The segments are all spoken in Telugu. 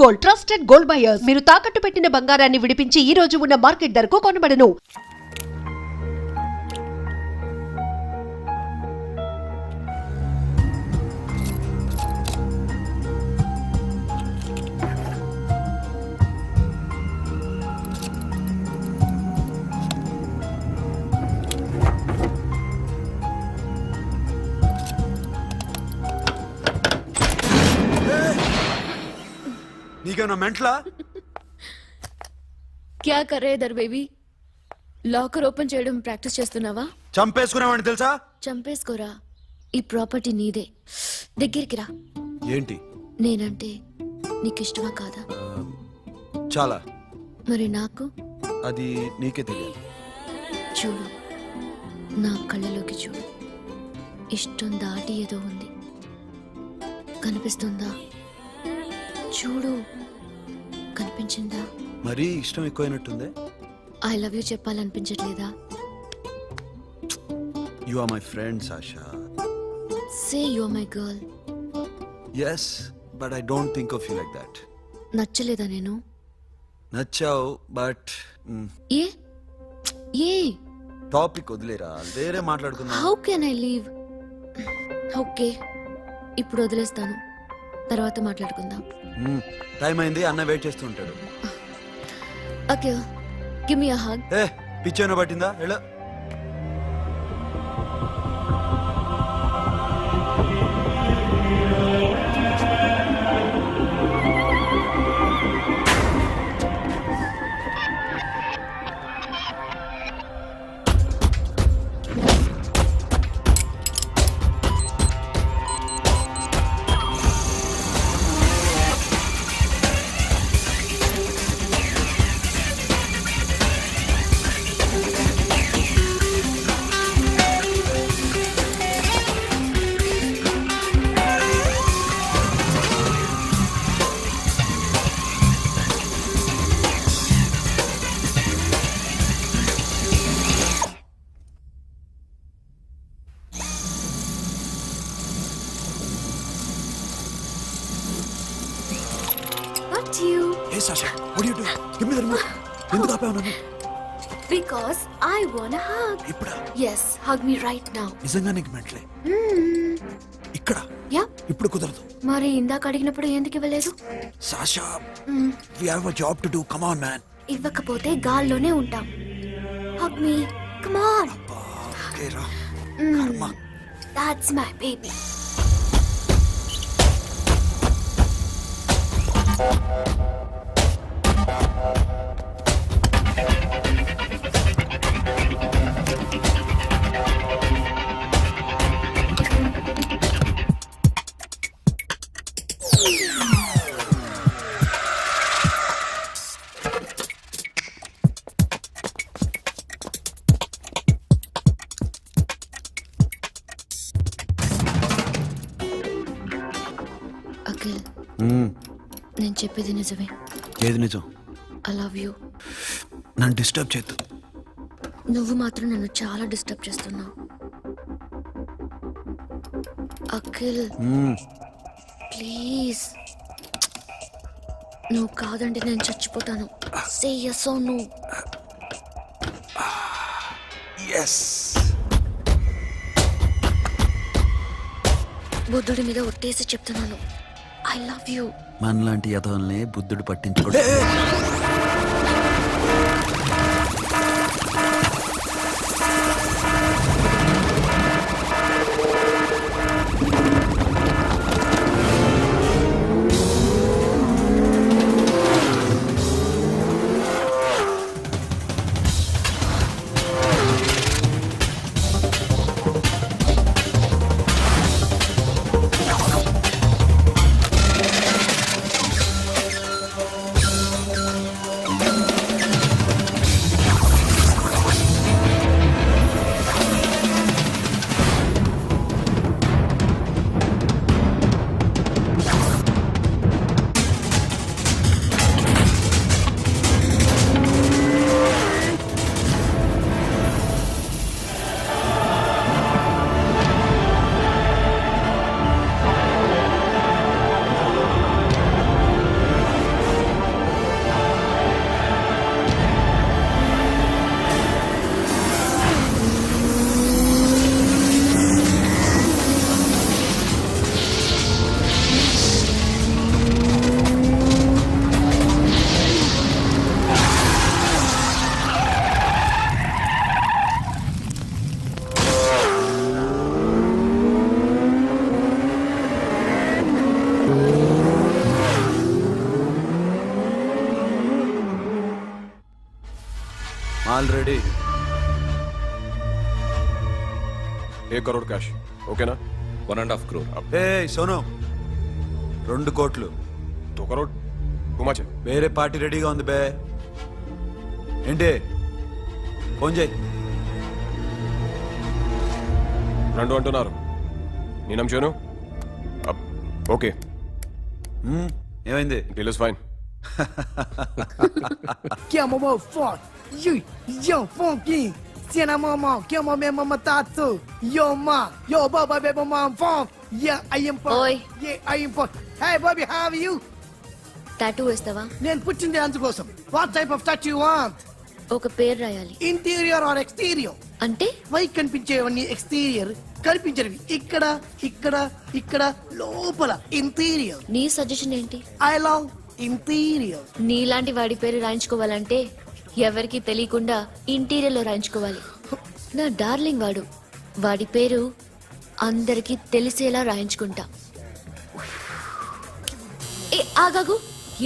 Gold, trusted gold buyers. మీరు తాకట్టు పెట్టిన బంగారాన్ని విడిపించి ఈ రోజు ఉన్న మార్కెట్ ధరకు కొనబడను. నీకేమన్నా మెంట్లా? క్యా కర్ రే ఇధర్ బేబీ? లాకర్ ఓపెన్ చేయడం ప్రాక్టీస్ చేస్తున్నావా? చంపేసుకునేవాడిని తెలుసా? చంపేసుకోరా, ఈ ప్రాపర్టీ నీదే. దగ్గరికి రా. ఏంటి? నేనంటే నీకు ఇష్టమా కాదా? చాలా. మరి నాకు? అది నీకే తెలియదు. చూడు, నా కళ్ళలోకి చూడు. ఇష్టం దాటి ఏదో ఉంది, కనిపిస్తుందా? చూడు, కనిపించిందా? మరీ ఇష్టం ఎక్కువైనట్టుందే. ఐ లవ్ యూ చెప్పాలనిపించట్లేదా? You are my friend Sasha. Say you are my girl. Yes, but I don't think of you like that. నచ్చలేదా నేను? నచ్చావు, బట్ ఏ ఏ టాపిక్ వదిలేరా, వేరే మాట్లాడుకుందాం. How can I leave? Okay, ఇప్పుడు వదిలేస్తాను, తర్వాత మాట్లాడుకుందాం. టైం అయింది, అన్న వెయిట్ చేస్తూ ఉంటాడు. Okay, give me a hug. ఏ పిచ్చేనా పట్టిందా? ఎలా? What you? Hey Sasha, what are you doing? Give me the remote. ఎందుకు ఆపావు నన్ను? Because I want a hug. ఇప్పుడా? Yes, hug me right now. నిజంగా నీకు మెంట్లే? ఇక్కడ? Yeah. ఇప్పుడు కుదరదు. మరి ఇందాక అడిగినప్పుడు ఎందుకు ఇవ్వలేదు? Sasha, we have a job to do. Come on, man. ఇవ్వకపోతే గాల్లోనే ఉంటాం. Hug me. Come on. Okay, రా. కర్మ. That's my baby. అఖిల్, నేను చెప్పేది నిజమే. ఏది నిజం? I love you. నన్ను డిస్టర్బ్ చేయొద్దు. నువ్వు మాత్రం నన్ను చాలా డిస్టర్బ్ చేస్తున్నావు. అఖిల్, ప్లీజ్. నువ్వు కాదంటే నేను చచ్చిపోతాను. సే yes or no. ఎస్. బుద్ధుడి మీద ఒట్టేసి చెప్తున్నాను, ఐ లవ్ యూ. మనలాంటి యథోల్ని బుద్ధుడు పట్టించుకోడు. ఆల్రెడీ 1 करोड़ कैश ओके ना 1.5 crore. ఏ సోను 2 కోట్లు 2 करोड़ टू मच है వేరే పార్టీ రెడీగా ఉంది బే ఏంటి ఫోన్ చేయి రెండు అంటున్నారు నేను నమ్ముచాను ఓకే ఏమైంది deal is fine Que é mamãe forte, yo funky, se na mamãe, que é mamãe mamãe tatu, yo ma, yo baba baby mamãe funk, yeah I am funk, Oi. yeah I am funk. Hey Bobby, how are you? Tattoo వేస్తావా? నేను పుట్టింది అందుకోసం. What type of tattoo you want? ఒక పేరు రాయాలి. Interior or exterior? అంటే పై కనిపించేవన్నీ ఎక్స్టీరియర్, కనిపించేవి ఇక్కడ ఇక్కడ ఇక్కడ లోపల ఇంటీరియర్. నీ సజెషన్ ఏంటి? I love interior. నీలాంటి వాడి పేరు రాయించుకోవాలంటే ఎవరికి తెలియకుండా ఇంటీరియర్ లో రాయించుకోవాలి. నా డార్లింగ్ వాడు, వాడి పేరు అందరికి తెలిసేలా రాయించుకుంటా. ఏ ఆగాగు,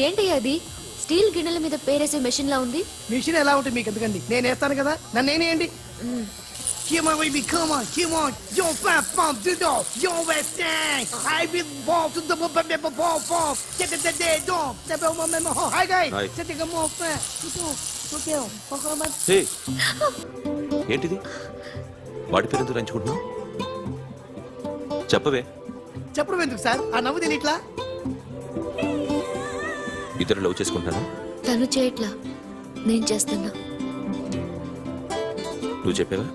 ఏంటి అది? స్టీల్ గిన్నెల మీద పేరేసే మెషిన్ లా ఉంది. మిషన్ ఎలా ఉంటుంది మీకు ఎందుకండి, నేను వేస్తాను కదా, నన్ను నేనేయండి. Come on, baby, come on, come on. Yo, fat pump, do do. Yo, West End. I will ball to the ball. Get the dead dog. Step on my memo. Hi, guys. Hi. Set the more fat. Okay, okay. హే ఏంటిది వాడి పేరు ఎందుకు రంచుకుంటున్నావు చెప్పవే. చెప్పడం ఎందుకు సార్, ఆ నవ్వు తిని ఇట్లా. ఇద్దరు లవ్ చేసుకుంటాను. తను చేయట్లా, నేను చేస్తున్నా. నువ్వు చెప్పావా?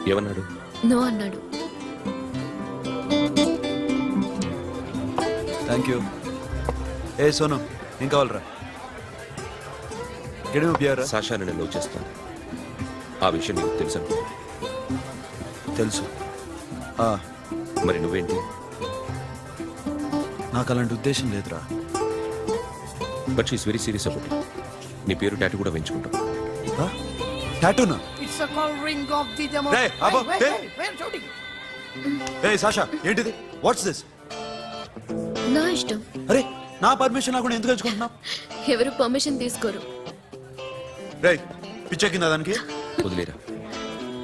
ఏమన్నాడు? నో అన్నాడు. Thank you. ఏ సోను ఏం కావాలరా? గడిమి బియారా? సాషాని నేను లవ్ చేస్తాను. ఆ విషయం నీకు తెలుసు అనుకో. తెలుసు. మరి నువ్వేంటి? నాకు అలాంటి ఉద్దేశం లేదురా. But she's very serious about. నీ పేరు టాటూ కూడా వేయించుకుంటాం. టాటూనా? It's a call ring of the demo. Hey, Abba, hey. Wait, shouting. A Sasha ఏంటిది? What's this? నా ఇష్టం. అరే నా పర్మిషన్ లేకుండా ఎందుకు ఎంచుకుంటున్నావు? ఎవరు పర్మిషన్ తీసుకోరు. రే పిచ్చెక్కిందా దానికి? వదిలేరా.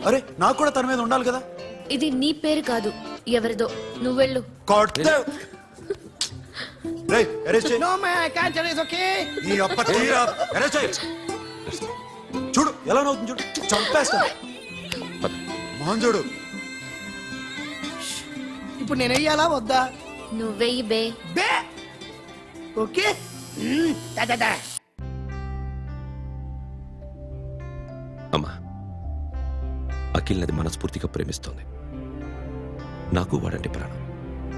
అరే నాకు కూడా తన మీద ఉండాలి కదా. ఇది నీ పేరు కాదు, ఎవరిదో. నువ్వెళ్ళు. కొట్టే. రే అరెస్ట్ చేయి. No man, I can't tell you, it's okay? ఈ అప్ప తీరా అరెస్ట్ చేయి. చూడు ఎలా నవ్వుతుంది చూడు. చంపేస్తా. మోహన్ చూడు. ఇప్పుడు నేను వెయ్యాలా వద్దా? నువ్వెయ్యి బే. బే ఓకే. Da. అమ్మా, అఖిల్ నది మనస్ఫూర్తిగా ప్రేమిస్తోంది. నాకు వాడంటే ప్రాణం,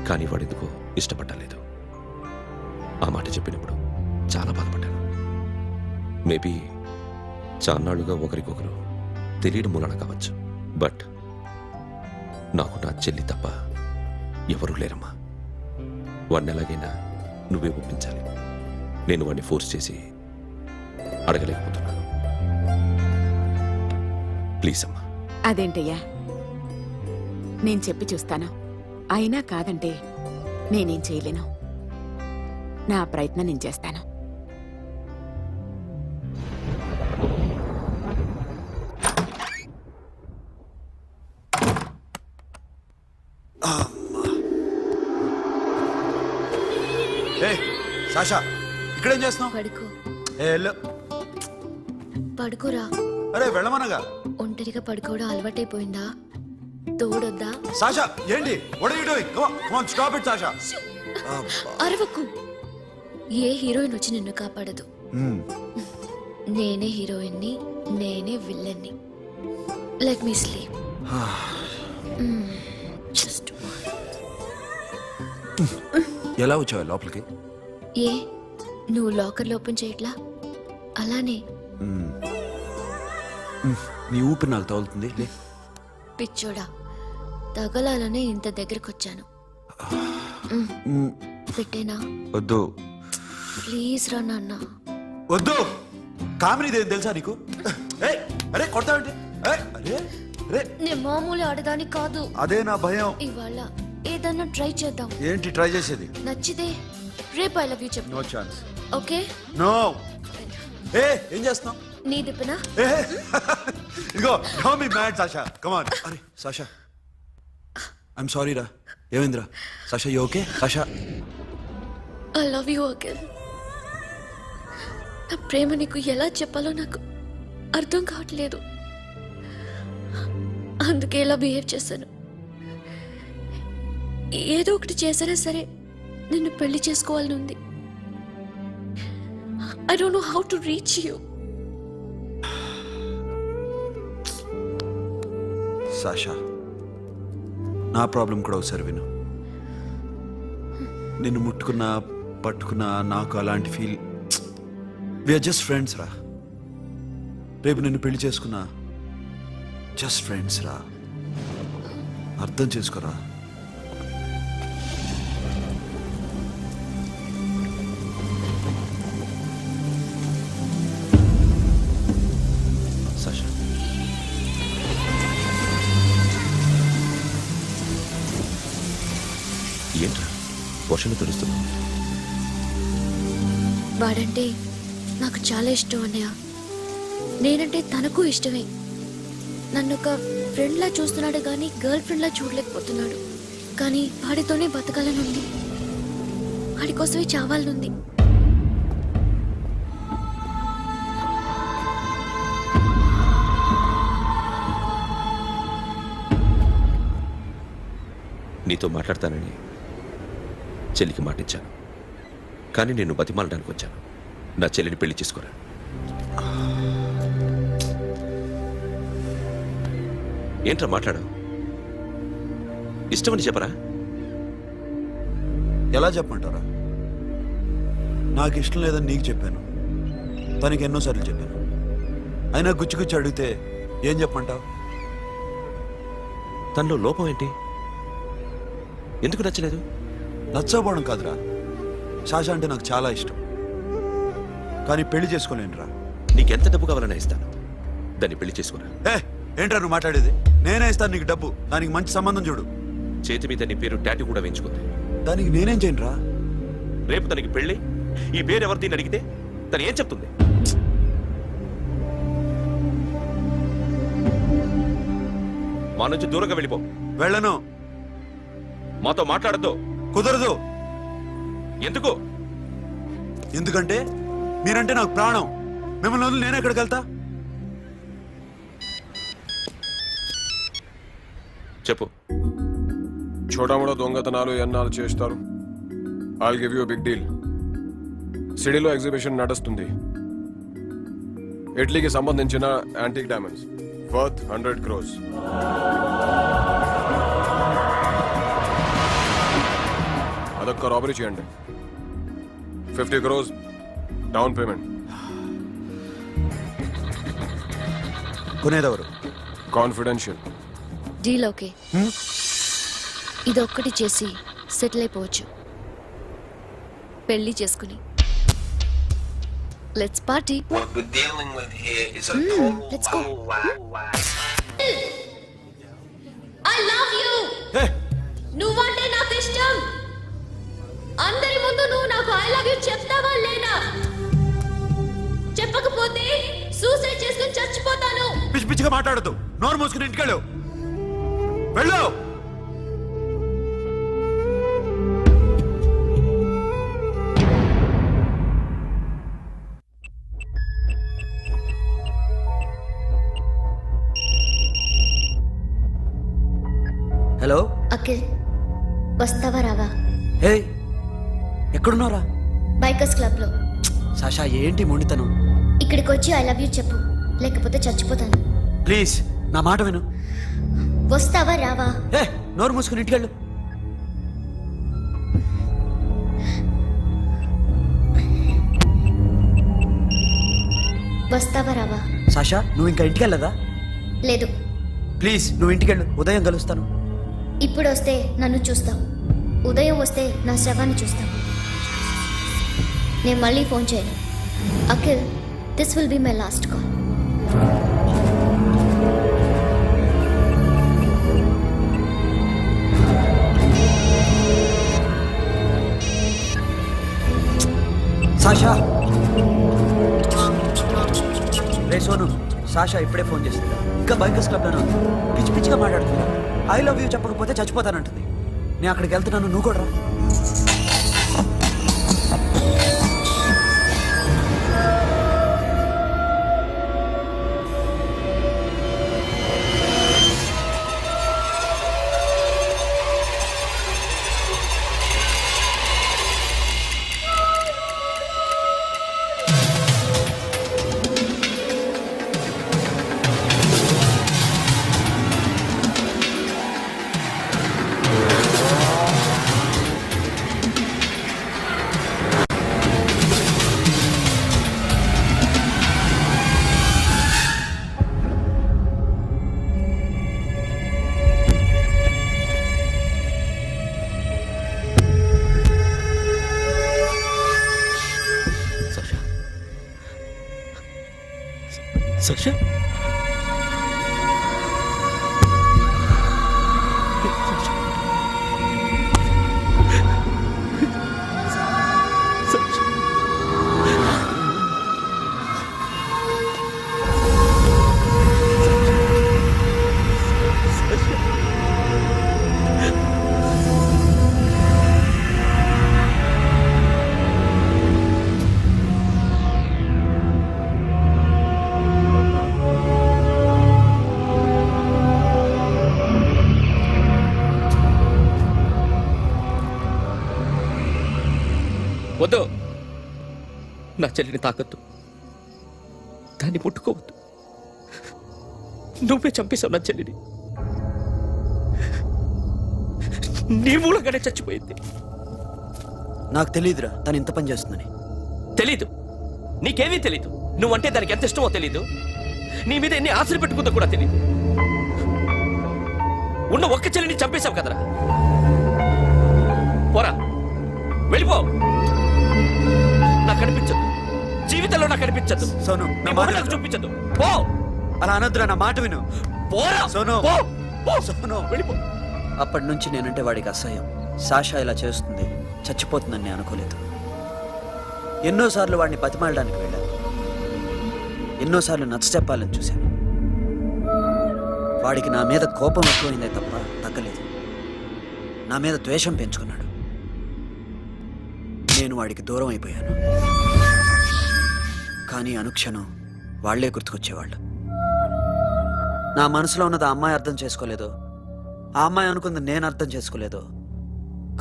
కానీ వాడెందుకో ఇష్టపడలేదు. ఆ మాట చెప్పినప్పుడు చాలా బాధపడ్డాను. మేబీ చాన్నాళ్ళుగా ఒకరికొకరు తెలియడం మూలన కావచ్చు. బట్ నాకు నా చెల్లి తప్ప ఎవరూ లేరమ్మా. వాడిని ఎలాగైనా నువ్వే ఒప్పించాలి. నేను వాడిని ఫోర్స్ చేసి అడగలేకపోతున్నాను. ప్లీజ్ అమ్మా. అదేంటయ్యా, నేను చెప్పి చూస్తాను. అయినా కాదంటే నేనేం చేయలేను. నా ప్రయత్నం నేను చేస్తాను. ఏ సాషా ఇక్కడేం చేస్తున్నావు? పడుకో. ఏ వెళ్ళు. పడుకోరా. అరే వెళ్ళమనగా. ఒంటరిగా పడుకోవడం అలవాటైపోయిందా? తోడొద్దా? సాషా ఏంటి? What are you doing? Come on stop it Sasha. అరవకు. ఏ హీరోయిన్ వచ్చి నిన్ను కాపాడదు. నేనే హీరోయిన్ని, నేనే విల్లన్ని. Let me sleep. జస్ట్ ఎలా వచ్చావు లోపలికి? ఏ నువ్వు లాకర్లో ఓపెన్ చేయట్లా? అలానే. నీ ఊపిరి నాకు తగులుతుంది. లే. పిచ్చోడా, తగలాలనే ఇంత దగ్గరకొచ్చాను. పెట్టేనా? వద్దు. ప్లీజ్ రా నాన్న. వద్దు. కామెడీ తెలుసా నీకు? ఏయ్ అరే కొడతావేంటి? ఏయ్ అరే అరే నేను మామూలు ఆడదాని కాదు. అదే నా భయం. ఇవాళ ఏదన్నా ట్రై చేద్దాం. ఏంటి ట్రై చేసేది? నచ్చితే రేపు ఐ లవ్ యూ చెప్పు. No chance. ఓకే. నో. ఏ ఏం చేస్తున్నావు? నీ దిప్పునా ఇదిగో don't be mad Sasha come on అరే సాషా ఐమ్ సారీ రా ఏమైందిరా Sasha you okay Sasha I love you Akhil. నా ప్రేమ నీకు ఎలా చెప్పాలో నాకు అర్థం కావట్లేదు. అందుకే ఇలా బిహేవ్ చేశాను. ఏదో ఒకటి చేసినా సరే నిన్ను పెళ్లి చేసుకోవాలని ఉంది. I don't know how to reach you. Sasha నా ప్రాబ్లం కూడా ఒకసారి విను. నిన్ను ముట్టుకున్నా పట్టుకున్నా నాకు అలాంటి ఫీల్ వీఆర్ జస్ట్ ఫ్రెండ్స్ రా. రేపు నిన్ను పెళ్లి చేసుకున్నా జస్ట్ ఫ్రెండ్స్ రా. అర్థం చేసుకోరా. సాషా ఏంట్రా వర్షంలో తెలుస్తున్నావు? వాడంటే నాకు చాలా ఇష్టం అన్నయ్య. నేనంటే తనకు ఇష్టమే. నన్ను ఒక ఫ్రెండ్లా చూస్తున్నాడు కానీ గర్ల్ ఫ్రెండ్లా చూడలేకపోతున్నాడు. కానీ వాడితోనే బతకాలని ఉంది. వాడి కోసమే చావాలనుంది. నీతో మాట్లాడతానని చెల్లికి మాటిచ్చాను, కానీ నేను బతిమాలడానికి వచ్చాను. నా చెల్లిని పెళ్లి చేసుకోరా. ఏంట్రా మాట్లాడావు? ఇష్టమని చెప్పరా? ఎలా చెప్పమంటారా? నాకు ఇష్టం లేదని నీకు చెప్పాను, తనకి ఎన్నోసార్లు చెప్పాను. అయినా గుచ్చి గుచ్చి అడిగితే ఏం చెప్పమంటావు? తనలో లోపం ఏంటి? ఎందుకు నచ్చలేదు? నచ్చకపోవడం కాదురా, శాష అంటే నాకు చాలా ఇష్టం, కానీ పెళ్లి చేసుకోలేనురా. నీకెంత డబ్బు కావాలన్నా ఇస్తాను, దాన్ని పెళ్లి చేసుకోరా. ఏంట్రా నువ్వు మాట్లాడేది? నేనే ఇస్తాను నీకు డబ్బు, దానికి మంచి సంబంధం చూడు. చేతి మీద నీ పేరు టాటూ కూడా వేయించుకుంది. దానికి నేనేం చేయనురా? రేపు తనకి పెళ్ళి ఈ పేరు ఎవరిని అడిగితే తను ఏం చెప్తుంది? మా నుంచి దూరంగా వెళ్ళిపో. వెళ్ళను. మాతో మాట్లాడద్దు. కుదరదు. ఎందుకు? ఎందుకంటే మీరంటే నాకు ప్రాణం. మిమ్మల్ని వదిలి నేను ఎక్కడికి వెళ్తా? చెప్పు. చోటామోడా దొంగతనాలు ఎన్నాళ్ళు చేస్తారు? I'll give you big deal. సిటీలో ఎగ్జిబిషన్ నడుస్తుంది. ఇటలీకి సంబంధించిన యాంటిక్ డైమండ్స్ వర్త్ 100 crores. అదొక్క రాబరీ చేయండి. 50 crores డౌన్ పేమెంట్. కొనేదెవరు? కాన్ఫిడెన్షియల్. Deal okay. ఇదొక్కటి చేసి సెటిల్ అయిపోవచ్చు. పెళ్లి చేసుకుని let's party. What we're dealing with here is a total let's go. I love you. నువ్వంటే నాకు ఇష్టం. అందరి ముందు నువ్వు నాకు ఐ లవ్ యూ చెప్తావా లేదా? చెప్పకపోతే సూసైడ్ చేసుకుని చచ్చిపోతాను. పిచ్చి పిచ్చిగా మాట్లాడద్దు. నోరు మూసుకుని ఇంటికెళ్ళు. వెళ్ళు. హలో అఖిల్, వస్తావా రావా? హే ఎక్కడున్నారా? బైకర్స్ క్లబ్ లో. సాషా ఏంటి మొండితనం? ఇక్కడికి వచ్చి ఐ లవ్ యూ చెప్పు, లేకపోతే చచ్చిపోతాను. ప్లీజ్ నా మాట విను. వస్తావా రావా? హే నోరు మూసుకుని ఇంటికెళ్ళు. వస్తావా రావా? సాషా నువ్వు ఇంకా ఇంటికెళ్ళదా? లేదు. ప్లీజ్ నువ్వు ఇంటికెళ్ళు, ఉదయం కలుస్తాను. ఇప్పుడు వస్తే నన్ను చూస్తావు, ఉదయం వస్తే నా శవాన్ని చూస్తావు. నేను మళ్ళీ ఫోన్ చేయను. Akhil, this will be my last call. Sasha ray Sonu, Sasha ఇప్పుడే ఫోన్ చేసింది. ఇంకా బైకర్స్ క్లబ్లోనే ఉంది. పిచ్చి పిచ్చిగా మాట్లాడుతుంది. ఐ లవ్ యూ చెప్పకపోతే చచ్చిపోతానంటుంది. నేను అక్కడికి వెళ్తున్నాను, నువ్వు కూడా రా. Sasha? వద్దు, నా చెల్లిని తాకద్దు, దాన్ని ముట్టుకోవద్దు. నువ్వే చంపేశావు నా చెల్లిని. నీ మూలంగానే చచ్చిపోయింది. నాకు తెలియదురా తను ఇంత పని చేస్తుందని. తెలీదు, నీకేమీ తెలీదు. నువ్వంటే దానికి ఎంత ఇష్టమో తెలీదు. నీ మీద ఎన్ని ఆశలు పెట్టుకుందో కూడా తెలీదు. ఉన్న ఒక్క చెల్లిని చంపేశావు కదరా. పోరా, వెళ్ళిపో. నాకు కనిపించదు, జీవితంలో నాకు కనిపించదు. సోను, నా నీ మాట మొహం నాకు విను. చూపించదు. పో. అలా అనొద్దురా, నా మాట విను. పోరా సోను. పో. పో. సోను. వెళ్ళిపో. అప్పటి నుంచి నేనంటే వాడికి అసహ్యం. సాషా ఇలా చేస్తుంది, చచ్చిపోతుందని నేను అనుకోలేదు. ఎన్నోసార్లు వాడిని బతిమాలడానికి వెళ్ళాను, ఎన్నోసార్లు నచ్చ చెప్పాలని చూశాను. వాడికి నా మీద కోపం ఎక్కువైందే తప్ప తగ్గలేదు. నా మీద ద్వేషం పెంచుకున్నాడు. నేను వాడికి దూరం అయిపోయాను. కానీ అనుక్షణం వాళ్లే గుర్తుకొచ్చేవాళ్ళు. నా మనసులో ఉన్నది ఆ అమ్మాయి అర్థం చేసుకోలేదు, ఆ అమ్మాయి అనుకుంది నేను అర్థం చేసుకోలేదు.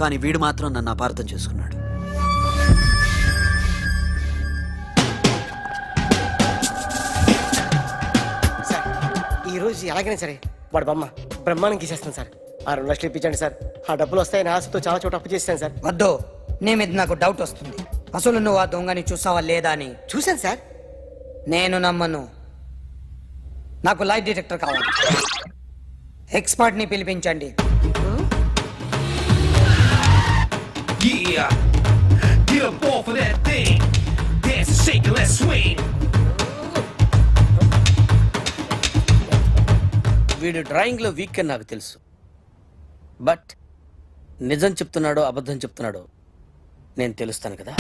కానీ వీడు మాత్రం నన్ను అపార్థం చేసుకున్నాడు. సార్ ఈరోజు ఎలాగైనా సరే వాడు బొమ్మ బ్రహ్మాండం గీసేస్తాను సార్. 6 లక్షలు ఇప్పించండి సార్. ఆ డబ్బులు వస్తాయని ఆశతో చాలా చోట అప్పు చేస్తాను సార్. వద్దు, నీ మీద నాకు డౌట్ వస్తుంది. అసలు నువ్వు ఆ దొంగని చూసావా లేదా అని. చూశాను సార్. నేను నమ్మను. నాకు లైట్ డిటెక్టర్ కావాలి. ఎక్స్పర్ట్ ని పిలిపించండి. Yeah, get up off of that thing. Dance and shake and let's swing. వీడు డ్రాయింగ్ లో వీక్ అని నాకు తెలుసు. బట్ నిజం చెప్తున్నాడో అబద్ధం చెప్తున్నాడో నేను తెలుస్తాను కదా.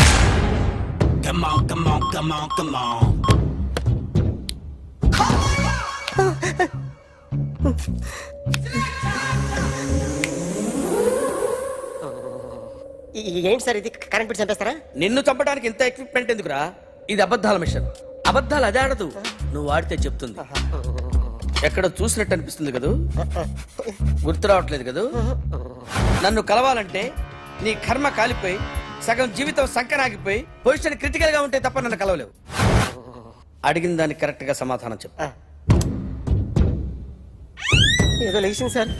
Come on, come on, come on, come on. ఏంటి సార్ ఇది, కరెంట్ బిల్ చంపేస్తారా? నిన్ను చంపడానికి ఇంత ఎక్విప్మెంట్ ఎందుకురా? ఇది అబద్ధాల మిషన్. అబద్ధాలు అదే ఆడదు, నువ్వు ఆడితే చెప్తుంది. ఎక్కడ చూసినట్టు అనిపిస్తుంది కదూ, గుర్తు రావట్లేదు కదూ. నన్ను కలవాలంటే నీ కర్మ కాలిపోయి సగం జీవితం సంకనాగిపోయి పొజిషన్ క్రిటికల్ గా ఉంటే తప్ప నన్ను కలవలేవు. అడిగిన దానికి కరెక్ట్ గా సమాధానం చెప్పు. ఏదో లేచింది sir.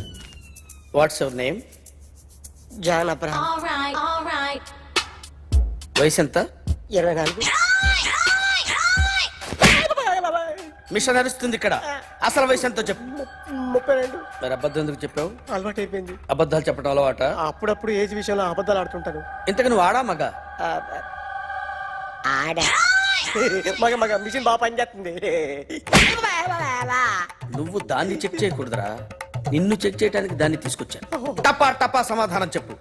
What's your name? John Abraham. వయసు ఎంత? 24. మిషన్ నడుస్తుంది ఇక్కడ. అసలు వయసు ఎంతో చెప్పు. 32. మరి అబద్ధం ఎందుకు చెప్పావు? అలవాటు అయిపోయింది. అబద్ధాలు చెప్పడం అలవాట? అప్పుడప్పుడు ఏజ్ విషయంలో అబద్ధాలు ఆడుతుంటాను. ఇంతకు నువ్వు ఆడా మగ? ఆడా మగ మగ మిషన్ బాగా పనిచేస్తుంది. నువ్వు దాన్ని చెక్ చేయకూడదురా, నిన్ను చెక్ చేయడానికి దాన్ని తీసుకొచ్చాను. టపా టపా సమాధానం చెప్పు.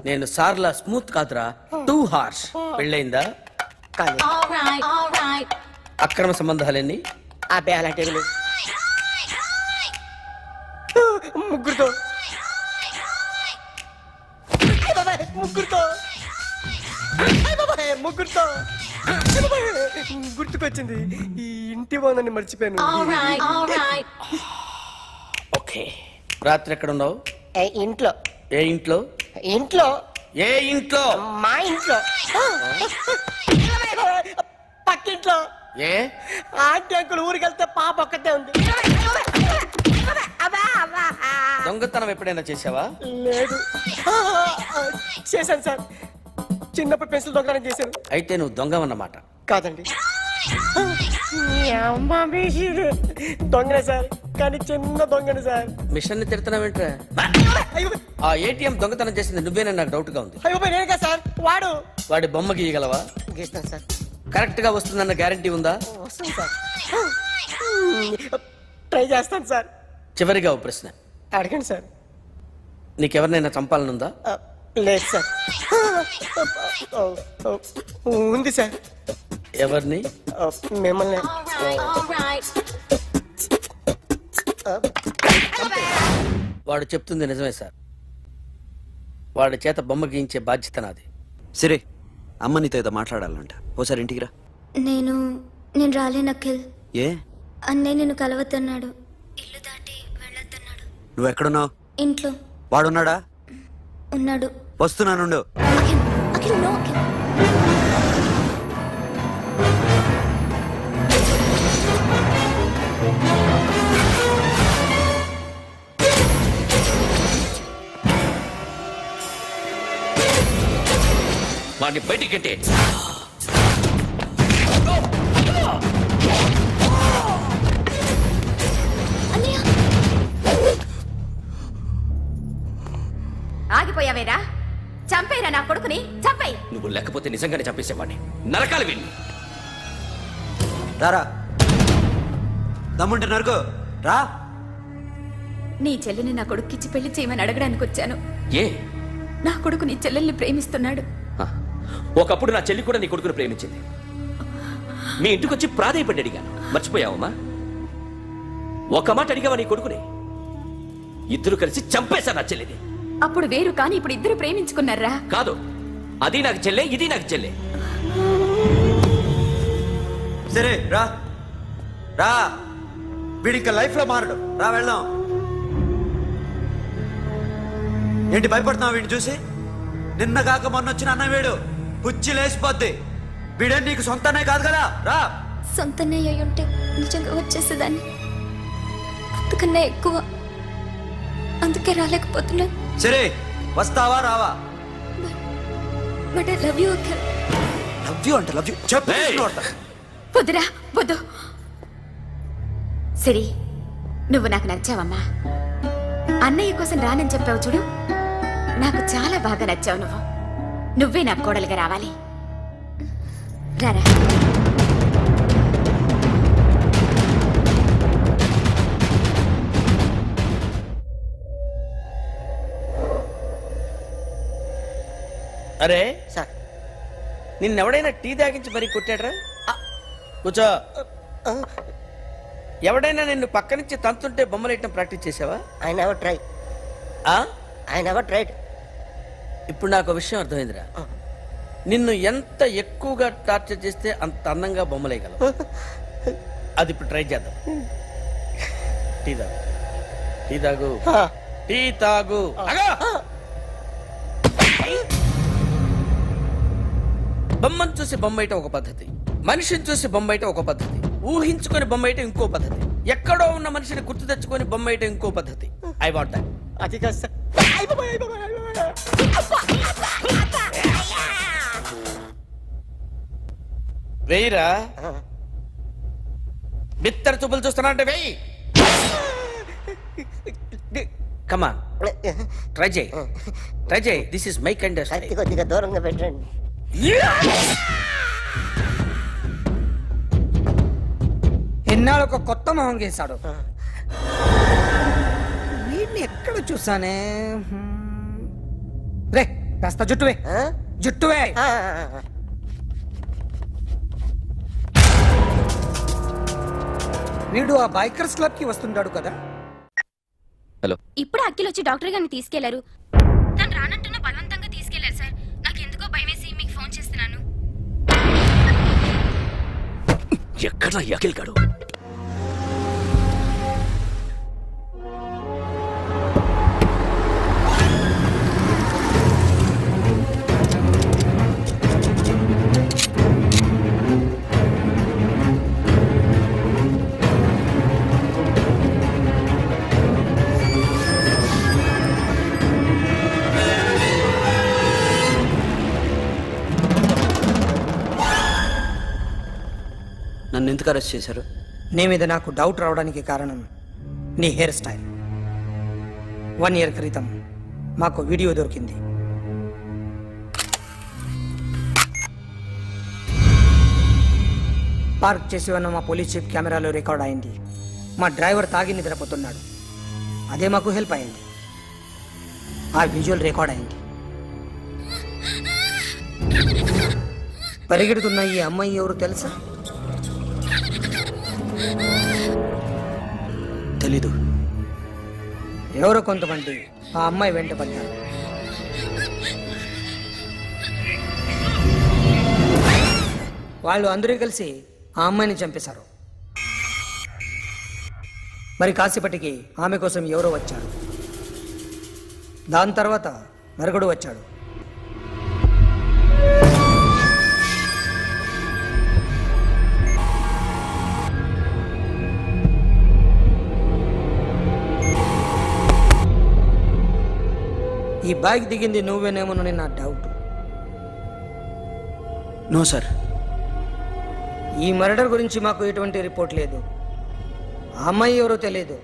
నేను సార్లా స్మూత్ కాదురా, టూ హార్ష్. పెళ్ళయిందా? కానీ అక్రమ సంబంధాలన్నీ? అబ్బే అలాంటి ముగ్గురుతో అయ్ బాబాయ్, ముగ్గురుతో అయ్ బాబాయ్, ముగ్గురుతో అయ్ బాబాయ్, గుర్తుకొచ్చింది ఈ ఇంటి బాగుందని మర్చిపోయాను. ఓకే, రాత్రి ఎక్కడ ఉన్నావు? ఇంట్లో ఏ ఇంట్లో? ఇంట్లో ఏ ఇంట్లో? మా ఇంట్లో పక్కింట్లో. ఏ ఆంటీ అంకుల్ ఊరికి వెళ్తే పాప ఒక్కతే ఉంది. దొంగతనం ఎప్పుడైనా చేసావా? లేదు. చేశాను సార్, చిన్నప్పుడు పెన్సిల్ దొంగతనం చేశాను. అయితే నువ్వు దొంగవన్నమాట. కాదండి, దొంగనే సార్, కానీ చిన్న దొంగని సార్. మిషన్ ని తిడుతున్నావేంట్రా? ఆ ఏటీఎం దొంగతనం చేసింది నువ్వేనని నాకు డౌట్ గా ఉంది. అయ్యో నేను కదా సార్, వాడి బొమ్మ గీయగలవా? గీస్తాను సార్. కరెక్ట్ గా వస్తుందన్న గ్యారంటీ ఉందా? వస్తాను సార్, ట్రై చేస్తాను సార్. చివరిగా ఓ ప్రశ్న అడగండి సార్. నీకెవరినైనా చంపాలనుందా? లేదు సార్. ఉంది సార్. ఎవరిని? మిమ్మల్ని. వాడు చెప్తుంది నిజమే సార్. వాడి చేత బొమ్మ గీయించే బాధ్యత నాది. సిరి, అమ్మ నీతో ఏదో మాట్లాడాలంట, ఓసారి ఇంటికి రా. నేను రాలేను అఖిల్. ఏ? అన్నయ్య నిన్ను కలవద్దన్నాడు, ఇల్లు దాటి వెళ్ళొద్దన్నాడు. నువ్వు ఎక్కడున్నావు? ఇంట్లో వాడున్నాడా? ఉన్నాడు. వస్తున్నానుండు. అఖిల్, అఖిల్, నో అఖిల్. వాడిని బయటికి గంటే. ఆగిపోయావేరా? చంపేరా నా కొడుకుని, చంపేయ్. నువ్వు లేకపోతే నిజంగానే చంపేసేవాడిని. నరకాలి వీడిని. రారా, దమ్ముంటే నరుకు రా. నీ చెల్లిని నా కొడుక్కిచ్చి పెళ్లి చేయమని అడగడానికి వచ్చాను. ఏ? నా కొడుకు నీ చెల్లెల్ని ప్రేమిస్తున్నాడు. హ, ఒకప్పుడు నా చెల్లి కూడా నీ కొడుకును ప్రేమించింది. మీ ఇంటికి వచ్చి ప్రాధాయపడి అడిగాను, మర్చిపోయావమ్మా? ఒక మాట అడిగావా నీ కొడుకుని? ఇద్దరు కలిసి చంపేశారు నా చెల్లిని. అప్పుడు వేరు, కానీ ఇప్పుడు ఇద్దరు ప్రేమించుకున్నారా? కాదు, అది నాకు చెల్లె, ఇది నాకు చెల్లె. సరే రా రా, వీడి ఇంకా లైఫ్ లో మారడు. రా వెళ్దాం. ఏంటి భయపడుతున్నావు వీడిని చూసి? నిన్న కాక మొన్న వచ్చిన అన్న వీడు పుచ్చి లేచిపోద్ది. వీడే నీకు సొంతనే కాదు కదా. రా. సొంతనే అయి ఉంటే నిజంగా వచ్చేసేదాన్ని, అంతకన్నా ఎక్కువ. అందుకే రాలేకపోతున్నాను. సరే, వస్తావా రావా? But I love you Akhil. Love you అంటే లవ్ యూ చెప్పు. వద్దురా, వద్దు. సిరి, నువ్వు నాకు నచ్చావమ్మా. అన్నయ్య కోసం రానని చెప్పావు చూడు, నాకు చాలా బాగా నచ్చావు. నువ్వే నాకు కోడలుగా రావాలి. రారా. అరే సార్, నిన్నెవడైనా టీ తాగించి మరీ కొట్టాడ్రా? కూర్చో. ఎవడైనా నిన్ను పక్క నుంచి తంతుంటే బొమ్మలేయటం ప్రాక్టీస్ చేసావా? I never try. I never tried. ఇప్పుడు నాకు ఒక విషయం అర్థమైందిరా. నిన్ను ఎంత ఎక్కువగా టార్చర్ చేస్తే అంత అందంగా బొమ్మలేయగలవు. అది ఇప్పుడు ట్రై చేద్దాం. టీ తాగు, టీ తాగు, టీ తాగు. బొమ్మను చూసి బొమ్మేయటం ఒక పద్ధతి, మనిషిని చూసి బొమ్మేయటం ఒక పద్ధతి, ఊహించుకొని బొమ్మేయటం ఇంకో పద్ధతి, ఎక్కడో ఉన్న మనిషిని గుర్తు తెచ్చుకొని బొమ్మేయటం ఇంకో పద్ధతి. I want that. అది కాదు సార్. వెయ్యిరా. బిత్తర చూపులు చూస్తున్నా అంటే వెయ్యి. కమాన్, ట్రై చేయి, ట్రై చేయి. This is my kind. కొద్దిగా దూరంగా పెట్టండి. ఎన్నాళ్ళు ఒక కొత్త మొహం గీసాడు. వీడిని ఎక్కడ చూసానే? రే, కాస్త జుట్టువే, జుట్టువే. వీడు ఆ బైకర్స్ క్లబ్ కి వస్తుంటాడు కదా. ఇప్పుడు అఖిల్ వచ్చి డాక్టర్ గారిని తీసుకెళ్లారు. తను రానంటున్న బలవంతంగా తీసుకెళ్లారు సార్. నాకు ఎందుకో భయం వేసి మీకు ఫోన్ చేస్తున్నాను. ఎక్కడ అఖిల్ గాడు? నన్ను ఎందుకు అరెస్ట్ చేశారు? నీ మీద నాకు డౌట్ రావడానికి కారణం నీ హెయిర్ స్టైల్. 1 year క్రితం మాకు వీడియో దొరికింది. పార్క్ చేసి ఉన్న మా పోలీస్ జీప్ కెమెరాలో రికార్డ్ అయింది. మా డ్రైవర్ తాగి నిద్రపోతున్నాడు. అదే మాకు హెల్ప్ అయింది. ఆ విజువల్ రికార్డ్ అయింది. పరిగెడుతున్న ఈ అమ్మాయి ఎవరు తెలుసా? తెలీదు. ఎవరో కొంతమంది ఆ అమ్మాయి వెంట పడ్డారు. వాళ్ళు అందరూ కలిసి ఆ అమ్మాయిని చంపేశారు. మరి కాసేపటికి ఆమె కోసం ఎవరో వచ్చారు. దాని తర్వాత మరొకడు వచ్చాడు. ఈ బైక్ దిగింది నువ్వేనేమోనని నా డౌట్. No sir. ఈ మర్డర్ గురించి మాకు ఎటువంటి రిపోర్ట్ లేదు. ఆ అమ్మాయి ఎవరో తెలియదు.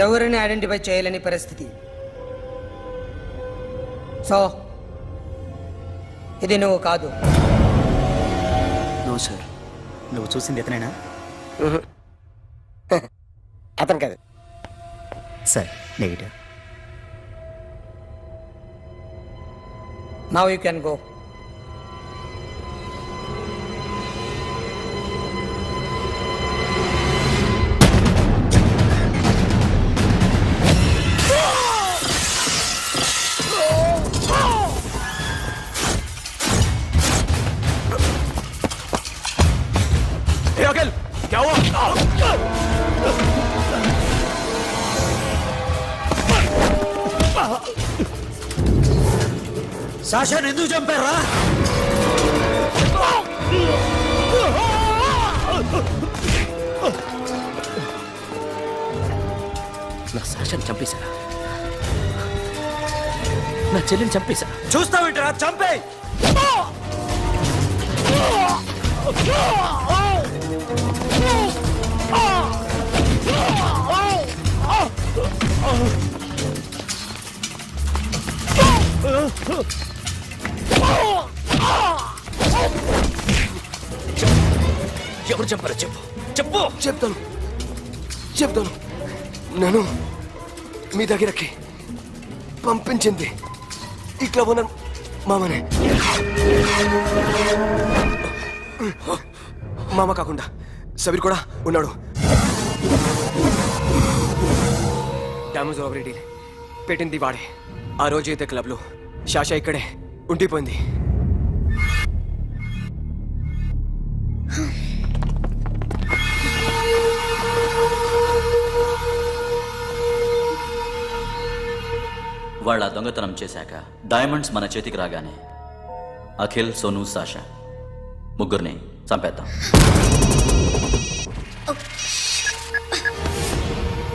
ఎవరిని ఐడెంటిఫై చేయలేని పరిస్థితి. సో ఇది నువ్వు కాదు. No sir. నువ్వు చూసింది ఎతనైనా? అతను కాదు. సరే, negative. Now you can go. Akhil क्या हुआ? సాషాని ఎందుకు చంపారా? నా సాషాన్ని చంపేశారా? నా చెల్లిని చంపేశారా? చూస్తావేంటరా? చంపే. ఎవరు చంపారో చెప్పు. చెప్పు. చెప్తాను. నన్ను మీ దగ్గరకి పంపించింది ఇట్లా ఉన్న మామనే. మామ కాకుండా సబీర్ కూడా ఉన్నాడు. డ్యామేజ్ ఓవర్ డీల్ పెట్టింది వాడే. ఆ రోజు అయితే క్లబ్లో శాషా ఇక్కడే ఉండిపోయింది. వాళ్ళ దొంగతనం చేశాక డైమండ్స్ మన చేతికి రాగానే అఖిల్, సోను, సాషా ముగ్గురిని చంపేద్దాం.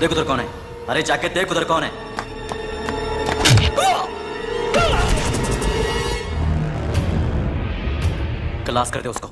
देख उधर कौन है? अरे जाके देख उधर कौन है? क्लास कर दे उसको.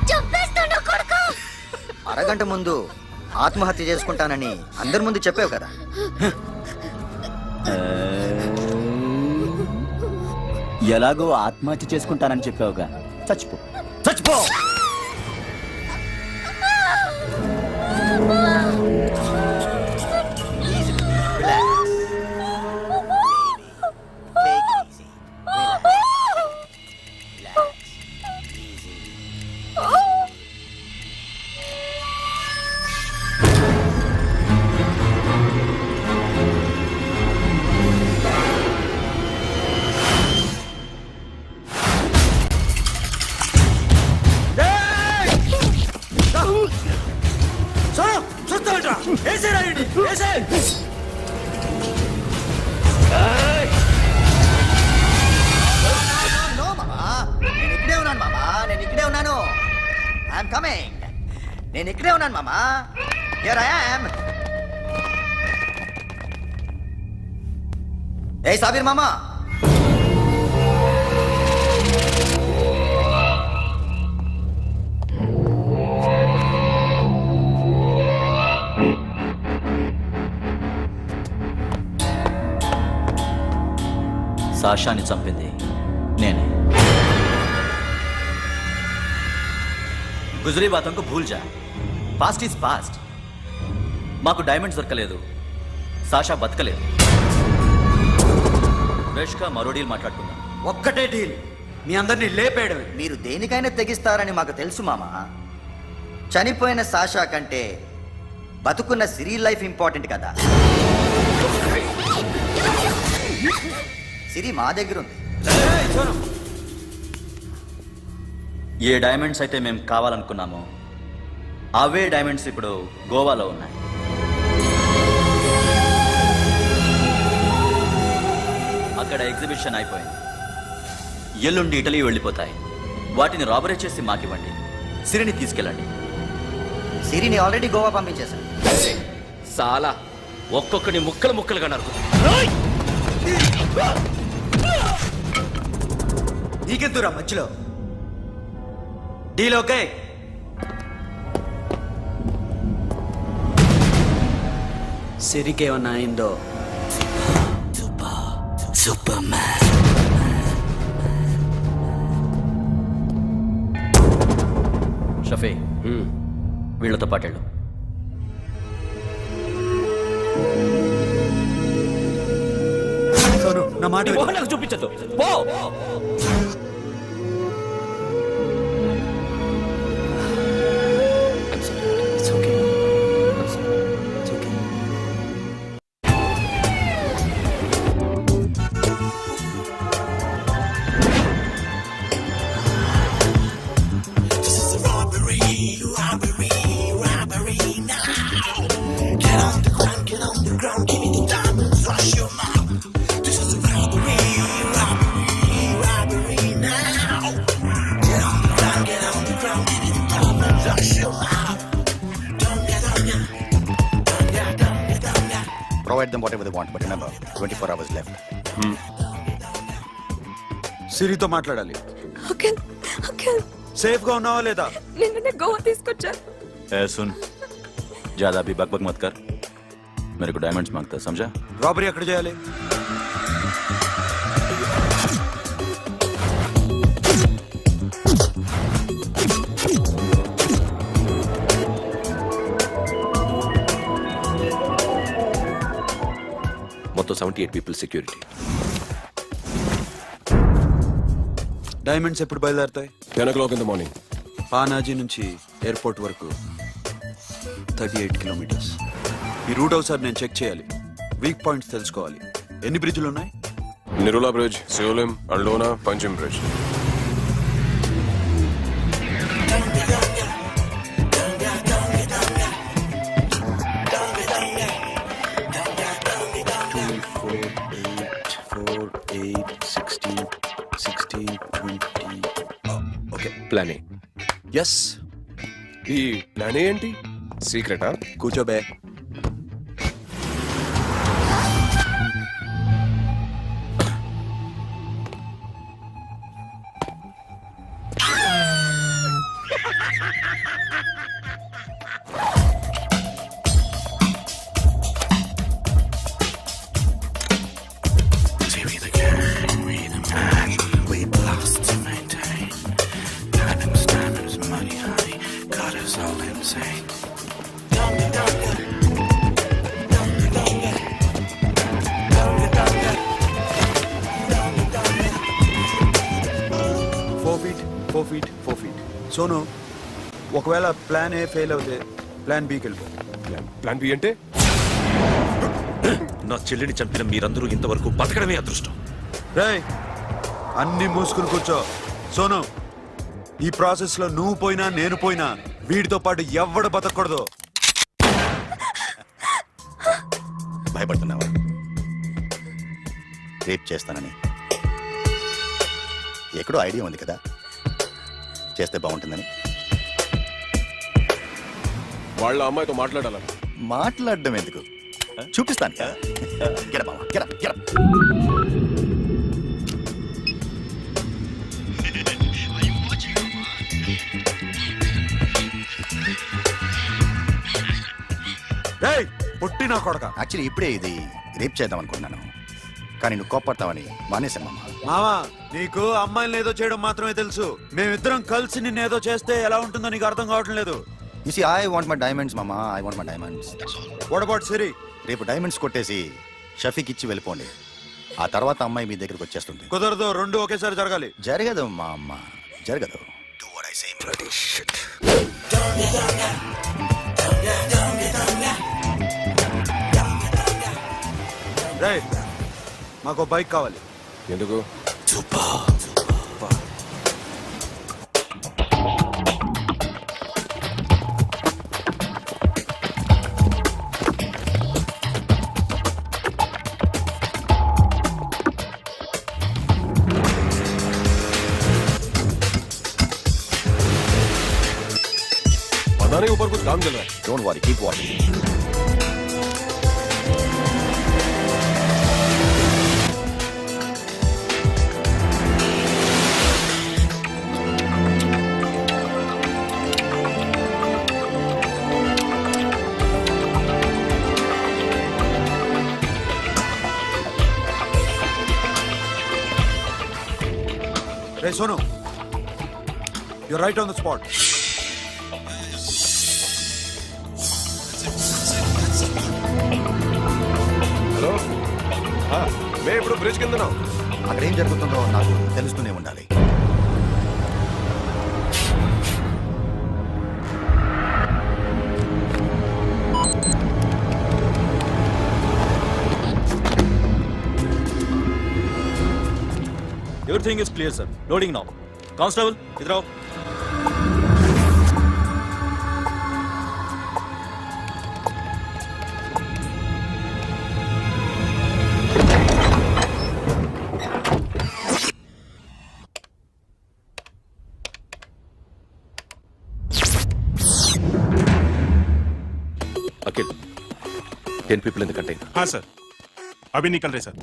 చంపేస్తాను కొడుకు. అరగంట ముందు ఆత్మహత్య చేసుకుంటానని అందరి ముందు చెప్పావు కదా. ఎలాగో ఆత్మహత్య చేసుకుంటానని చెప్పావుగా, చచ్చిపో చచ్చిపో. నేను ఇక్కడే ఉన్నాను మామా. Here I am. ఏ సాబీర్ మామా, సాషాని చంపింది నేనే. గుజరీ బాతంకు భూల్ జా, పాస్ట్ ఈజ్ పాస్ట్. మాకు డైమండ్స్ దొరకలేదు, సాషా బతకలేదు. ఫ్రెష్గా మరో డీల్ మాట్లాడుకుందాం. ఒక్కటే డీల్, మీ అందరినీ లేపేయడం. మీరు దేనికైనా తెగిస్తారని మాకు తెలుసు మామా. చనిపోయిన సాషా కంటే బతుకున్న సిరి లైఫ్ ఇంపార్టెంట్ కదా. సిరి మా దగ్గర ఉంది. ఏ డైమండ్స్ అయితే మేము కావాలనుకున్నామో అవే డైమండ్స్ ఇప్పుడు గోవాలో ఉన్నాయి. అక్కడ ఎగ్జిబిషన్ అయిపోయింది. ఎల్లుండి ఇటలీ వెళ్ళిపోతాయి. వాటిని రాబరీ చేసి మాకివ్వండి. సిరిని తీసుకెళ్ళండి. సిరిని ఆల్రెడీ గోవా పంపించేశాను. చాలా ఒక్కొక్కడి ముక్కలు ముక్కలుగా నరుకు. నీకెందురా మధ్యలో? Deal okay? సిరికేమన్నా అయిందో సూపర్ మ్యాన్. షఫీ, వీళ్ళతో పాటేళ్ళు. నా మాట నీ మొహం నాకు చూపించద్దు, పో. Provide them whatever they want, but remember, 24 hours left. సిరితో మాట్లాడాలి. అంకుల్ అంకుల్ సేఫ్ గా ఉన్నావా లేదా? నిన్న గోవా తీసుకొచ్చారు. ए सुन, ज्यादा भी बकबक मत कर. मेरे को डायमंड्स मांगता है, समझा? రాబరీ ఎక్కడ చేయాలి? మొత్తం 78 పీపుల్ సెక్యూరిటీ. డైమండ్స్ ఎప్పుడు బయలుదేరుతాయి? 10 o'clock in the morning. Panaji నుంచి ఎయిర్పోర్ట్ వరకు 38 కిలోమీటర్స్. ఈ రూట్ ఒకసారి నేను చెక్ చేయాలి. వీక్ పాయింట్స్ తెలుసుకోవాలి. ఎన్ని బ్రిడ్జ్లు ఉన్నాయి? Nerul bridge, Siolim, Aldona, Panjim bridge. Okay, plan A. Yes. ఈ ప్లాన్ ఏ ఏంటి? సీక్రెటా? కూర్చోబే. సోను ఒకవేళ ప్లాన్ ఏ ఫెయిల్ అవుతే ప్లాన్ బికి వెళ్ళిపో. ప్లాన్ బి అంటే నా చెల్లిని చంపిన మీరందరూ ఇంతవరకు బతకడమే అదృష్టం. రేయ్ అన్ని మూసుకుని కూర్చో. సోను ఈ ప్రాసెస్ లో నువ్వు పోయినా నేను పోయినా వీడితో పాటు ఎవ్వడు బతకూడదు. భయపడుతున్నావా రేప్ చేస్తానని? ఎక్కడో ఐడియా ఉంది కదా చేస్తే బాగుంటుందని. వాళ్ళ అమ్మాయితో మాట్లాడాలని. మాట్లాడడం ఎందుకు, చూపిస్తాను కదా. Get up, మామ. Get up, get up. రేయ్ పుట్టి నా కొడక. యాక్చువల్లీ ఇప్పుడే ఇది రేప్ చేద్దాం అనుకున్నాను, కానీ నువ్వు కోపడతావని మానేశాను మామ. మావా నీకు అమ్మాయిని ఏదో చేయడం మాత్రమే తెలుసు. మేమిద్దరం కలిసి నిన్ను ఏదో చేస్తే ఎలా ఉంటుందో నీకు అర్థం కావటం లేదు. You see, I want my diamonds, mama. I want my diamonds. That's all. What about Siri? రేపు డైమండ్స్ కొట్టేసి షఫీక్ ఇచ్చి వెళ్ళిపోండి. ఆ తర్వాత అమ్మాయి మీ దగ్గరకు వచ్చేస్తుంది. కుదరదు, రెండు ఒకేసారి జరగాలి. జరగదు మా అమ్మ, జరగదు. Do what I say. Bloody shit. రేయ్ మాకు బైక్ కావాలి. ఎందుకు? पता नहीं ऊपर कुछ काम चल रहा है. Don't worry, keep watching. Ray Sonu, you right on the spot. Hello, మేము ఇప్పుడు బ్రిడ్జ్ కింద ఉన్నాం. అక్కడ ఏం జరుగుతుందో నాకు తెలుస్తూనే ఉండాలి. Everything is clear, sir. Loading now. Constable, इधर आओ. Akhil, 10 people in the container. हाँ सर, अभी निकल रहे सर.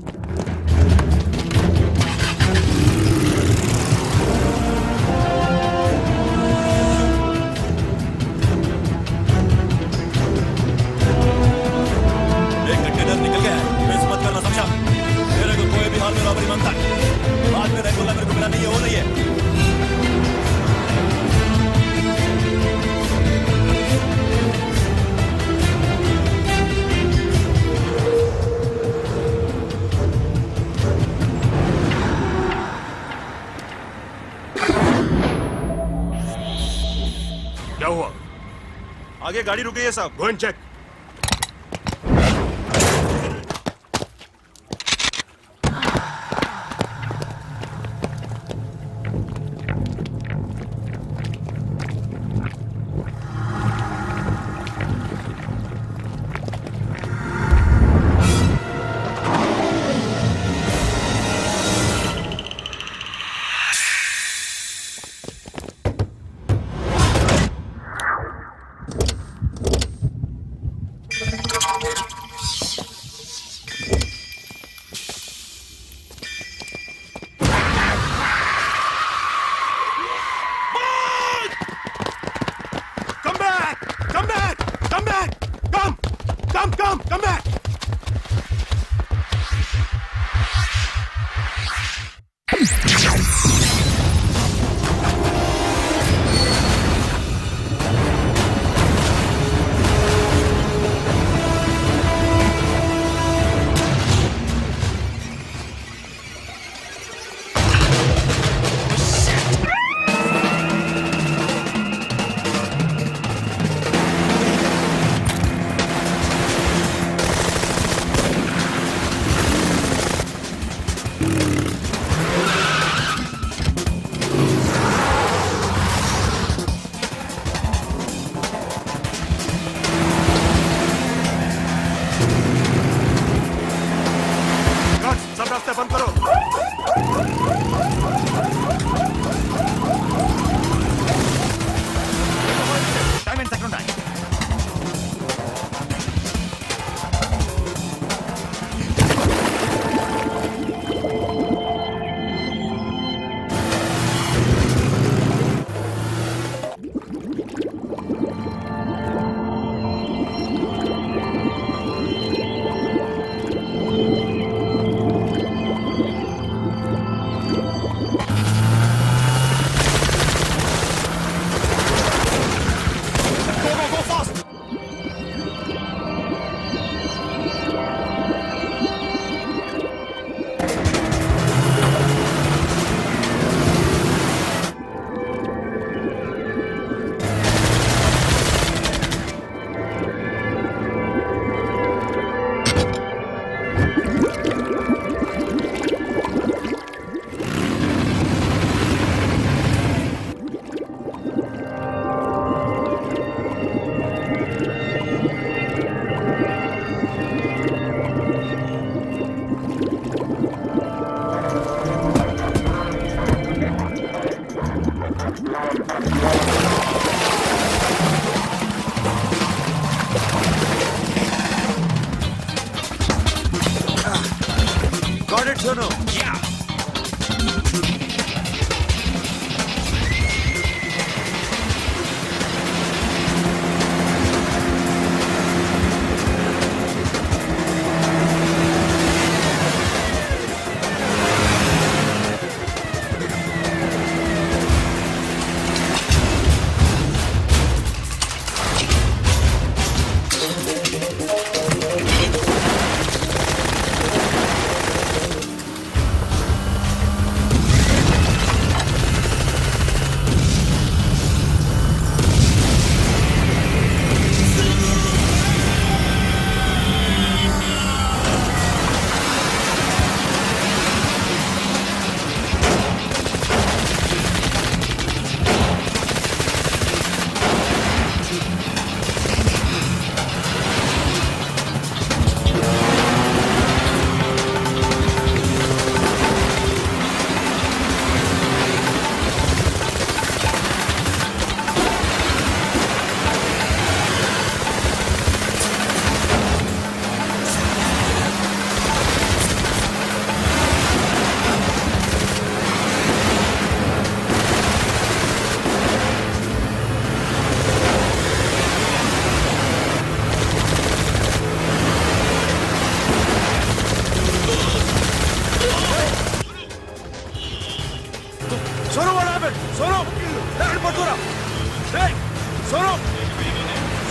क्या हुआ? आगे गाड़ी रुक गई है साहब. Go and check. Come back! it, Sonu. Yeah. Sonu, what happened? Sonu! Hey, Patura! Hey! Sonu!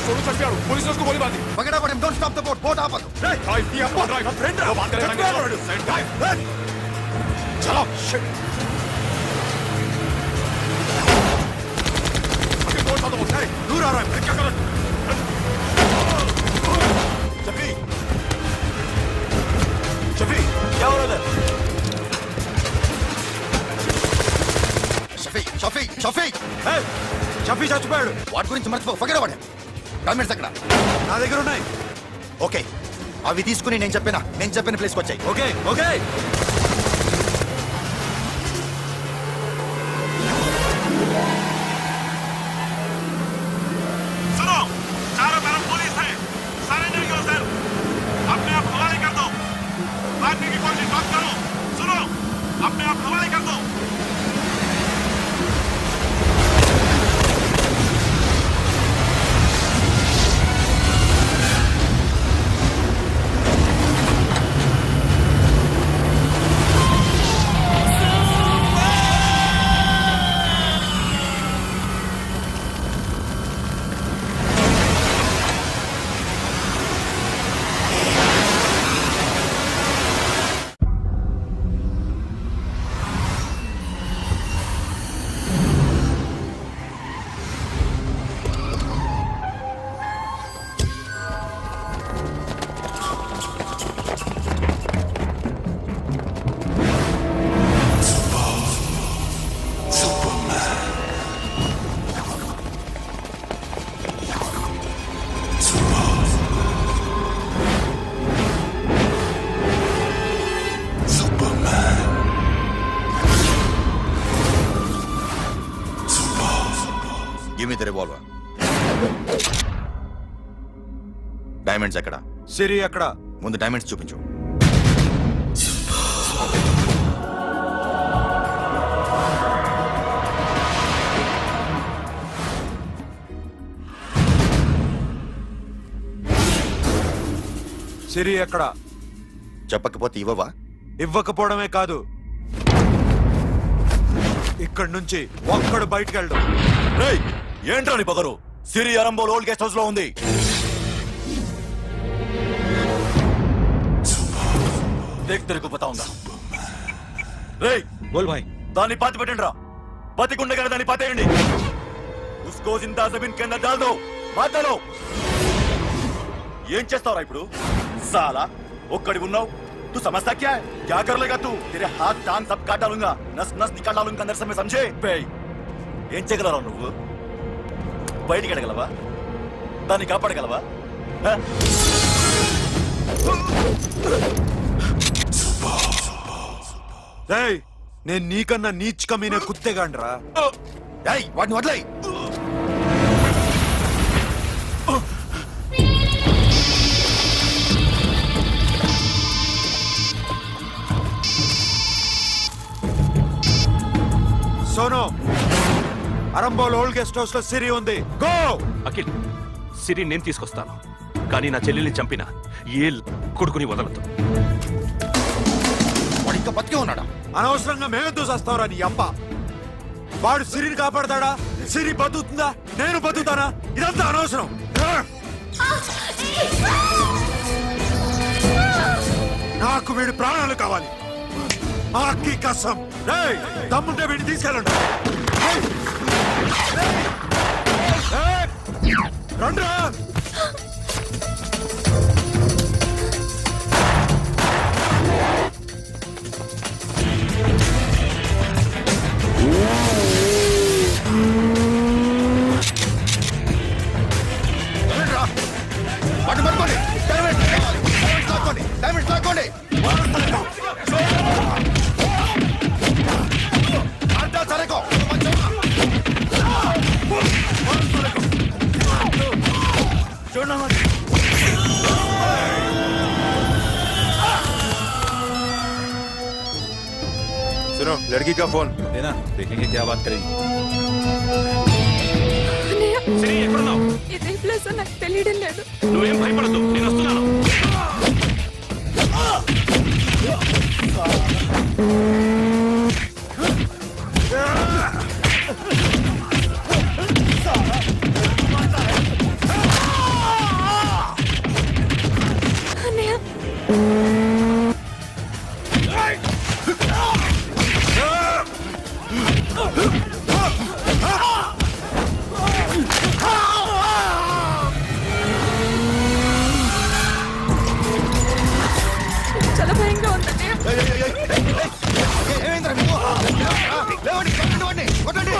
Sonu चढ़ पुलिस ने उसको गोली मार दी Forget about him. Don't stop the boat. Boat आप Hey! ड्राइव किया ड्राइव friend, वो बात करें Hey! चलो शिट बोल सा तो बोल Hey! दूर आ रहा है. क्या कर शफी! शफी! क्या हो रहा है? షఫీ Hey! షఫీ చచ్చిపోయాడు. వాటి గురించి మర్చిపో ఫర్గెట్ అబౌట్ హిమ్ డాక్యుమెంట్స్ అక్కడ నా దగ్గర ఉన్నాయి. ఓకే అవి తీసుకుని నేను చెప్పిన ప్లేస్కి వచ్చాయి ఓకే ఓకే सुनो चारों तरफ पुलिस है सरेंडर योरसेल्फ अपने आप हवाले कर दो मारने की कोशिश मत करो सुनो अपने आप हवाले कर दो give me the revolver diamonds ఎక్కడ సిరి అక్కడ. ముందు డైమండ్స్ చూపించు సిరి ఎక్కడ? చెప్పకపోతే ఇవ్వవా ఇవ్వకపోవడమే కాదు, ఇక్కడి నుంచి ఒక్కడు బయటకు వెళ్ళడు. ఏంట్రా నీ పొగరు సిరి అరంబోల్ ఓల్డ్ గెస్ట్ హౌస్ లో ఉంది తిరుగుతా ఉందా రేయ్ బోల్ భాయ్. దాన్ని పాతి పెట్టండి రా బతికుండగానే దాన్ని పాతేయండి ఉస్కో జిందా జమీన్ కింద డాల్ దో మాతలో ఏం చేస్తావురా ఇప్పుడు సాలా ఒక్కడి ఉన్నావు तू समझता क्या है क्या कर लेगा तू तेरे हाथ टांग सब काट डालूंगा नस नस निकाल डालूंगा अंदर से मैं समझे बे ఏం చేయగలరా నువ్వు బయటికి ఎడగలవా దాన్ని కాపాడగలవా నేను నీకన్నా నీచ్ కమీనే కుత్తేగాండ్రా. వాటిని వదిలేయ్ Sonu Arambol old guest house లో సిరి ఉంది. గో. అఖిల్ సిరి నేను తీసుకొస్తాను, కానీ నా చెల్లెల్ని చంపిన ఏ కొడుకుని వదలదు. వాడు ఇంకా బతికే ఉన్నాడా? అనవసరంగా మేమెందుకు చేస్తావురా నీ అప్ప? వాడు సిరిని కాపాడతాడా? సిరి బతుకుతుందా? నేను బతుకుతానా? ఇదంతా అనవసరం. నాకు వీడి ప్రాణాలు కావాలి. ఆకి కసం. రేయ్, దమ్ముంటే వీడిని తీసుకెళ్ళండి. రండ్రా. వాడిని పట్టుకోండి. డైమండ్స్ లాక్కోండి. డైమండ్స్ లాక్కోండి. అంతా సరేకో. చూడండి. सुनो, लड़की का फोन लेना, देखेंगे क्या बात करेंगे. సిరి ఎక్కడున్నావు? ఇదే ప్లేస్ నాకు తెలియడం లేదు. నువ్వేం భయపడద్దు, నేను వస్తున్నాను. అన్నయ్య చాలా భయంగా ఉంది అన్నయ్య. ఏమైందిరా మీకు? లేవండి, కొట్టండి, కొట్టండి.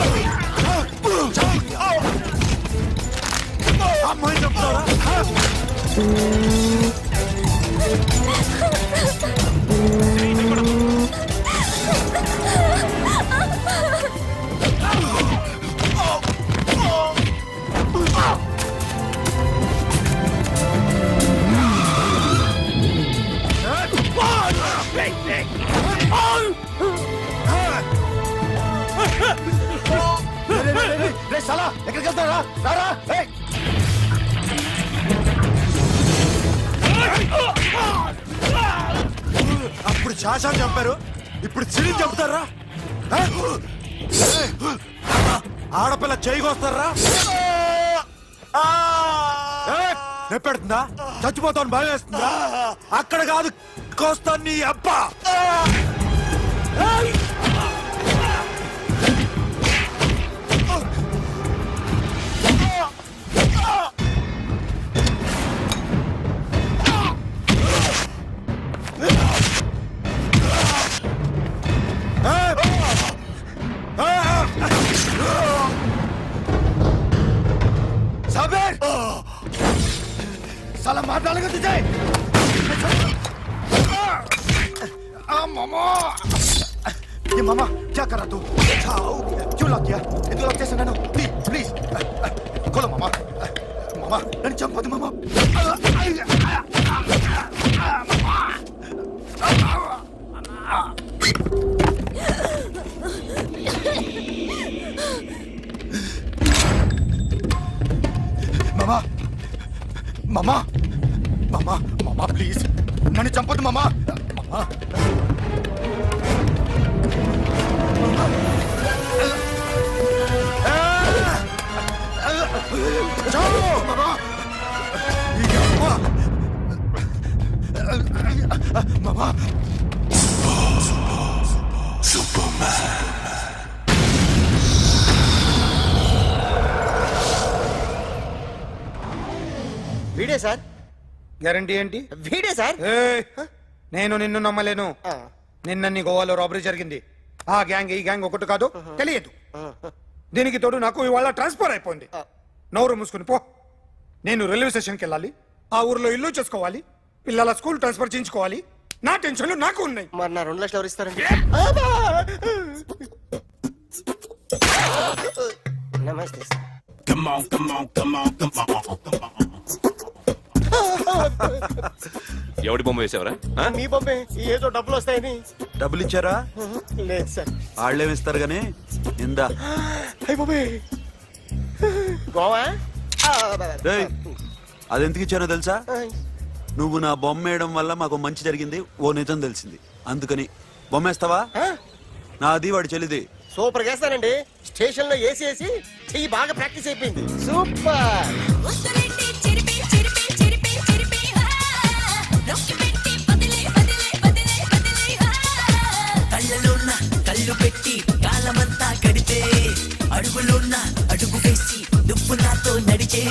అమ్మాయి చెప్తారా? రే సాలా, ఎక్కడికి వెళ్తారా? రారా. ఏయ్. అప్పుడు శాశాన్ని చంపారు, ఇప్పుడు సిరిని చంపుతారా? ఆడపిల్ల చేయకొస్తారా? నెప్పెడుతుందా? చచ్చిపోతాను భయం వేస్తుందా? అక్కడ కాదు, కోస్తాను నీ అబ్బా. साबिर! साला मार डालेगा तुझे। मामा, ये मामा क्या कर रहा तू? क्यों लॉक किया? ये तो लॉक कैसे नैनो? प्लीज प्लीज खोलो मामा. मामा नन्ను చంపొద్దు मामा. मामा मामा मामा मामा प्लीज నన్ను చంపొద్దు मामा. मामा जाओ मामा. मामा వీడే సార్. గ్యారంటీ ఏంటి? వీడే సార్. నేను నిన్ను నమ్మలేను. నిన్న నీ గోవాలో రాబరీ జరిగింది. ఆ గ్యాంగ్ ఈ గ్యాంగ్ ఒకటి కాదు, తెలియదు. దీనికి తోడు నాకు ఇవాళ ట్రాన్స్ఫర్ అయిపోయింది. నోరు మూసుకుని పో. నేను రైల్వే స్టేషన్కి వెళ్ళాలి, ఆ ఊర్లో ఇల్లు చేసుకోవాలి, పిల్లల స్కూల్ ట్రాన్స్ఫర్ చేయించుకోవాలి. నా టెన్షన్లు నాకు ఉన్నాయి. మరి నా 2 లక్షలు ఎవరు ఇస్తారండి? నమస్తే sir. Come on, come on, come on, come on, come on. ఎవడి బొమ్మ వేసావరా? మీ బొమ్మే, ఏదో డబ్బులు వస్తాయని. డబ్బులు ఇచ్చారా? లేదు సార్. వాళ్ళేమిస్తారు గానీ ఇందా. గోవా రేయ్, అదెందుకు ఇచ్చానో తెలుసా? నువ్వు నా బొమ్మ వేయడం వల్ల మాకు మంచి జరిగింది, ఓ నిజం తెలిసింది. అందుకని బొమ్మేస్తావా? నాది వాడి చెల్లిది. సూపర్ చేస్తానండి. స్టేషన్ లో ఏసీ వేసి చెయ్యి బాగా ప్రాక్టీస్ అయిపోయింది. సూపర్. కళ్ళలోన్న కళ్ళు పెట్టి కాలమంతా గడిపే అడుగులోన్న అడుగు వేసి నువ్వు నాతో నడిచే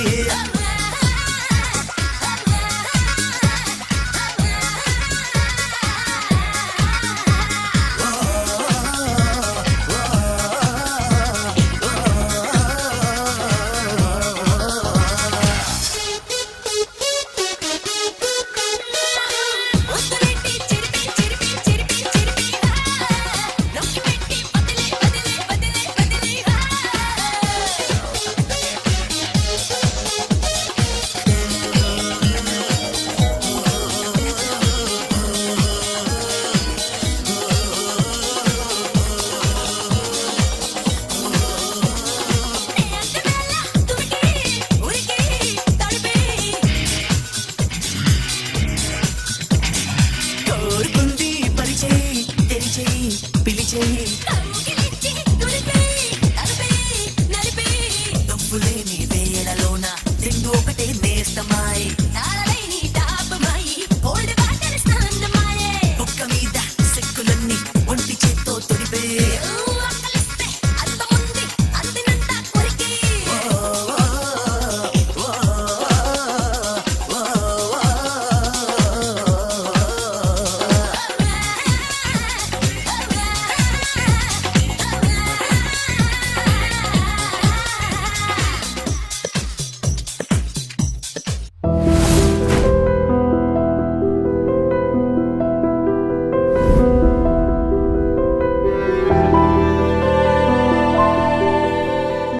పిలిచేయి